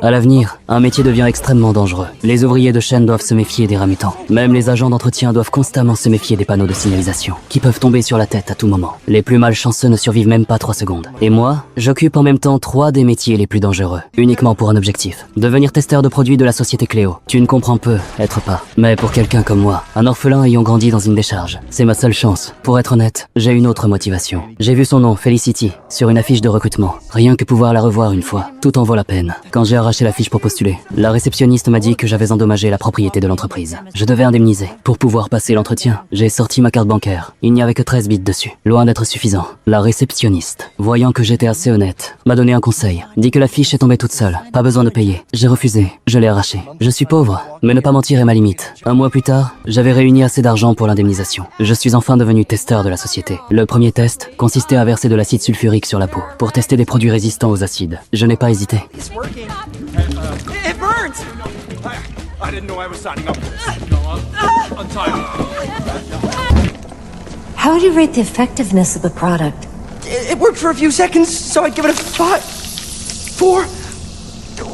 À l'avenir, un métier devient extrêmement dangereux. Les ouvriers de chaîne doivent se méfier des ramutans. Même les agents d'entretien doivent constamment se méfier des panneaux de signalisation, qui peuvent tomber sur la tête à tout moment. Les plus malchanceux ne survivent même pas 3 secondes. Et moi, j'occupe en même temps 3 des métiers les plus dangereux, uniquement pour un objectif. Devenir testeur de produits de la société Cléo. Tu ne comprends peu, être pas. Mais pour quelqu'un comme moi, un orphelin ayant grandi dans une décharge, c'est ma seule chance. Pour être honnête, j'ai une autre motivation. J'ai vu son nom, Felicity, sur une affiche de recrutement. Rien que pouvoir la revoir une fois, tout en vaut la peine. Quand j'ai arraché l'affiche pour postuler, la réceptionniste m'a dit que j'avais endommagé la propriété de l'entreprise. Je devais indemniser. Pour pouvoir passer l'entretien, j'ai sorti ma carte bancaire. Il n'y avait que 13 bits dessus. Loin d'être suffisant. La réceptionniste, voyant que j'étais assez honnête, m'a donné un conseil. Dit que l'affiche est tombée toute seule. Pas besoin de payer. J'ai refusé. Je l'ai arrachée. Je suis pauvre, mais ne pas mentir est ma limite. Un mois plus tard, j'avais réuni assez d'argent pour l'indemnisation. Je suis enfin devenu testeur de la société. Le premier test consistait à verser de l'acide sulfurique sur la peau pour tester des produits résistants aux acides. Je n'ai pas hésité. It burns! I didn't know I was signing up. Untie How would you rate the effectiveness of the product? It worked for a few seconds, so I'd give it a 5. 4?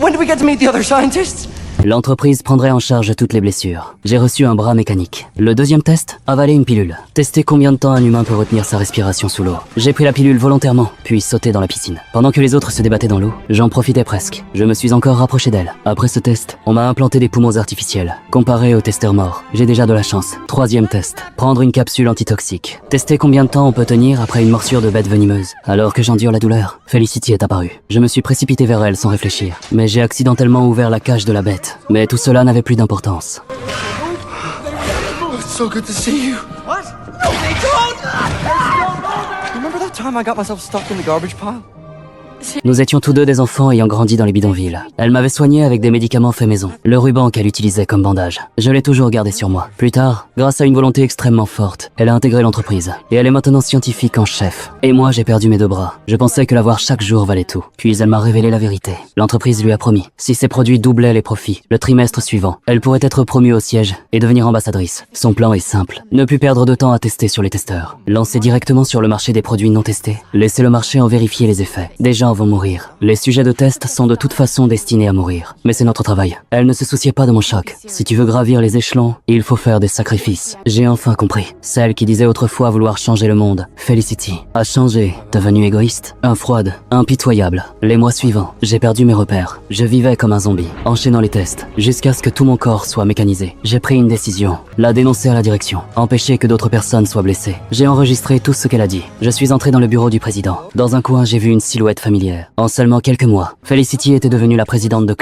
When do we get to meet the other scientists? L'entreprise prendrait en charge toutes les blessures. J'ai reçu un bras mécanique. Le deuxième test, avaler une pilule. Tester combien de temps un humain peut retenir sa respiration sous l'eau. J'ai pris la pilule volontairement, puis sauté dans la piscine. Pendant que les autres se débattaient dans l'eau, j'en profitais presque. Je me suis encore rapproché d'elle. Après ce test, on m'a implanté des poumons artificiels. Comparé aux testeurs morts, j'ai déjà de la chance. Troisième test, prendre une capsule antitoxique. Tester combien de temps on peut tenir après une morsure de bête venimeuse. Alors que j'endure la douleur, Felicity est apparue. Je me suis précipité vers elle sans réfléchir. Mais j'ai accidentellement ouvert la cage de la bête. Mais tout cela n'avait plus d'importance. Oh, it's so good to see you. What? No, they don't! Remember that time I got myself stuck in the garbage pile? Nous étions tous deux des enfants ayant grandi dans les bidonvilles. Elle m'avait soigné avec des médicaments faits maison. Le ruban qu'elle utilisait comme bandage, je l'ai toujours gardé sur moi. Plus tard, grâce à une volonté extrêmement forte, elle a intégré l'entreprise. Et elle est maintenant scientifique en chef. Et moi, j'ai perdu mes 2 bras. Je pensais que la voir chaque jour valait tout. Puis elle m'a révélé la vérité. L'entreprise lui a promis, si ses produits doublaient les profits, le trimestre suivant, elle pourrait être promue au siège et devenir ambassadrice. Son plan est simple. Ne plus perdre de temps à tester sur les testeurs. Lancer directement sur le marché des produits non testés. Laisser le marché en vérifier les effets. Des gens vont mourir. Les sujets de test sont de toute façon destinés à mourir. Mais c'est notre travail. Elle ne se souciait pas de mon choc. Si tu veux gravir les échelons, il faut faire des sacrifices. J'ai enfin compris. Celle qui disait autrefois vouloir changer le monde, Felicity, a changé, devenue égoïste, froide, impitoyable. Les mois suivants, j'ai perdu mes repères. Je vivais comme un zombie, enchaînant les tests, jusqu'à ce que tout mon corps soit mécanisé. J'ai pris une décision, la dénoncer à la direction, empêcher que d'autres personnes soient blessées. J'ai enregistré tout ce qu'elle a dit. Je suis entré dans le bureau du président. Dans un coin, j'ai vu une silhouette familière. En seulement quelques mois, Felicity était devenue la présidente de